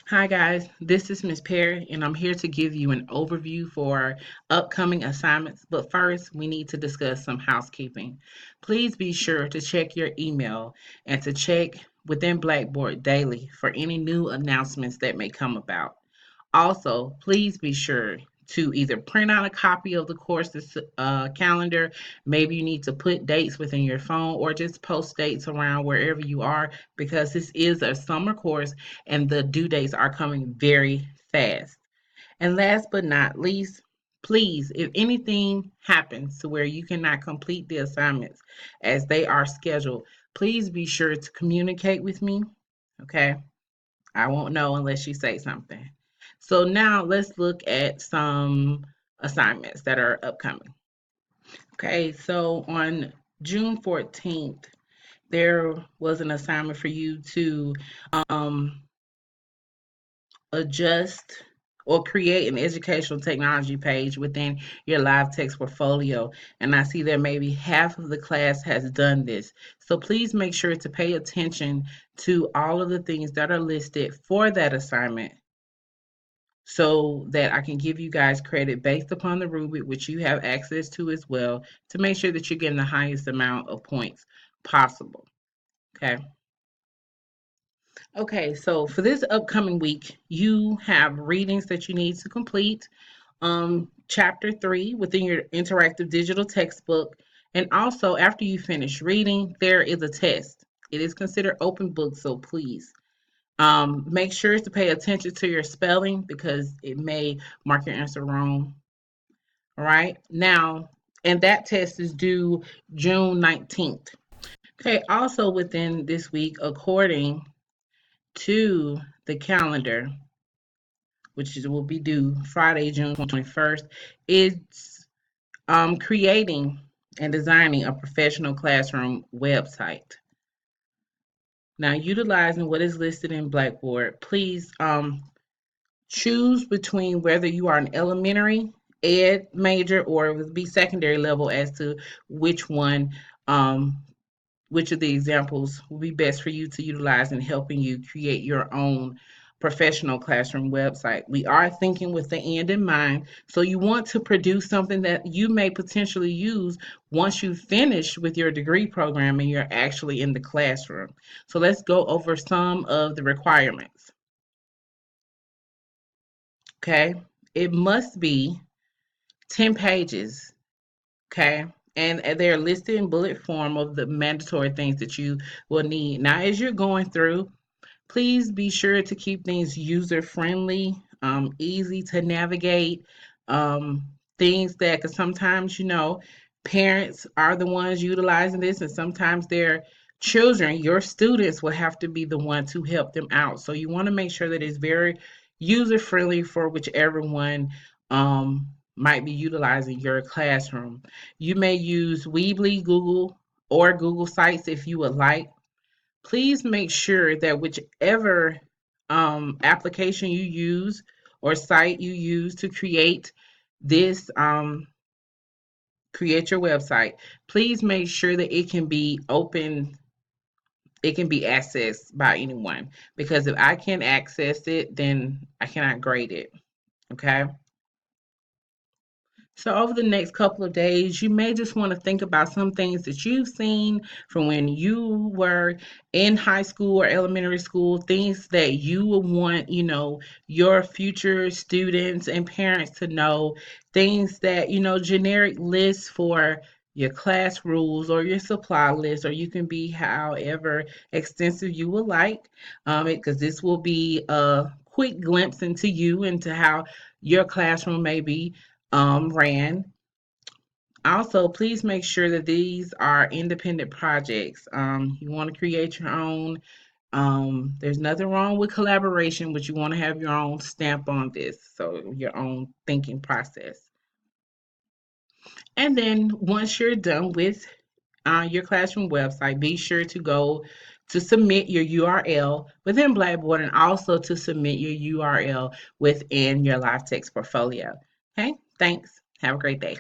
Hi guys, this is Miss Perry, and I'm here to give you an overview for upcoming assignments. But first, we need to discuss some housekeeping. Please be sure to check your email and to check within Blackboard daily for any new announcements that may come about. Also, please be sure to either print out a copy of the course's calendar. Maybe you need to put dates within your phone or just post dates around wherever you are because this is a summer course and the due dates are coming very fast. And last but not least, please, if anything happens to where you cannot complete the assignments as they are scheduled, please be sure to communicate with me. Okay. I won't know unless you say something. So now let's look at some assignments that are upcoming. Okay, so on June 14th, there was an assignment for you to um, adjust or create an educational technology page within your live text portfolio. And I see that maybe half of the class has done this. So please make sure to pay attention to all of the things that are listed for that assignment so that I can give you guys credit based upon the rubric, which you have access to as well, to make sure that you're getting the highest amount of points possible. Okay. Okay, so for this upcoming week, you have readings that you need to complete. Chapter 3 within your interactive digital textbook. And also, after you finish reading, there is a test. It is considered open book, so please make sure to pay attention to your spelling because it may mark your answer wrong. All right. Now, and that test is due June 19th. Okay. Also, within this week, according to the calendar, will be due Friday, June 21st, is creating and designing a professional classroom website. Now, utilizing what is listed in Blackboard, please choose between whether you are an elementary ed major or it would be secondary level as to which one, which of the examples will be best for you to utilize in helping you create your own professional classroom website. We are thinking with the end in mind. So you want to produce something that you may potentially use once you finish with your degree program and you're actually in the classroom. So let's go over some of the requirements. Okay. It must be 10 pages. Okay. And they're listed in bullet form of the mandatory things that you will need. Now, as you're going through, please be sure to keep things user friendly, easy to navigate, um, things that, because sometimes, parents are the ones utilizing this, and sometimes their children, your students, will have to be the one to help them out. So you want to make sure that it's very user friendly for whichever one might be utilizing your classroom. You may use Weebly, Google, or Google Sites if you would like. Please make sure that whichever application you use or site you use to create this create your website, please make sure that it can be open, it can be accessed by anyone, because if I can't access it, then I cannot grade it. Okay. So over the next couple of days, you may just want to think about some things that you've seen from when you were in high school or elementary school, things that you would want, your future students and parents to know, things that, generic lists for your class rules or your supply list, or you can be however extensive you would like, because this will be a quick glimpse into you, into how your classroom may be ran. Also, please make sure that these are independent projects. You want to create your own. There's nothing wrong with collaboration, but you want to have your own stamp on this, so your own thinking process. And then once you're done with your classroom website, be sure to go to submit your URL within Blackboard and also to submit your URL within your live text portfolio. Okay, thanks. Have a great day.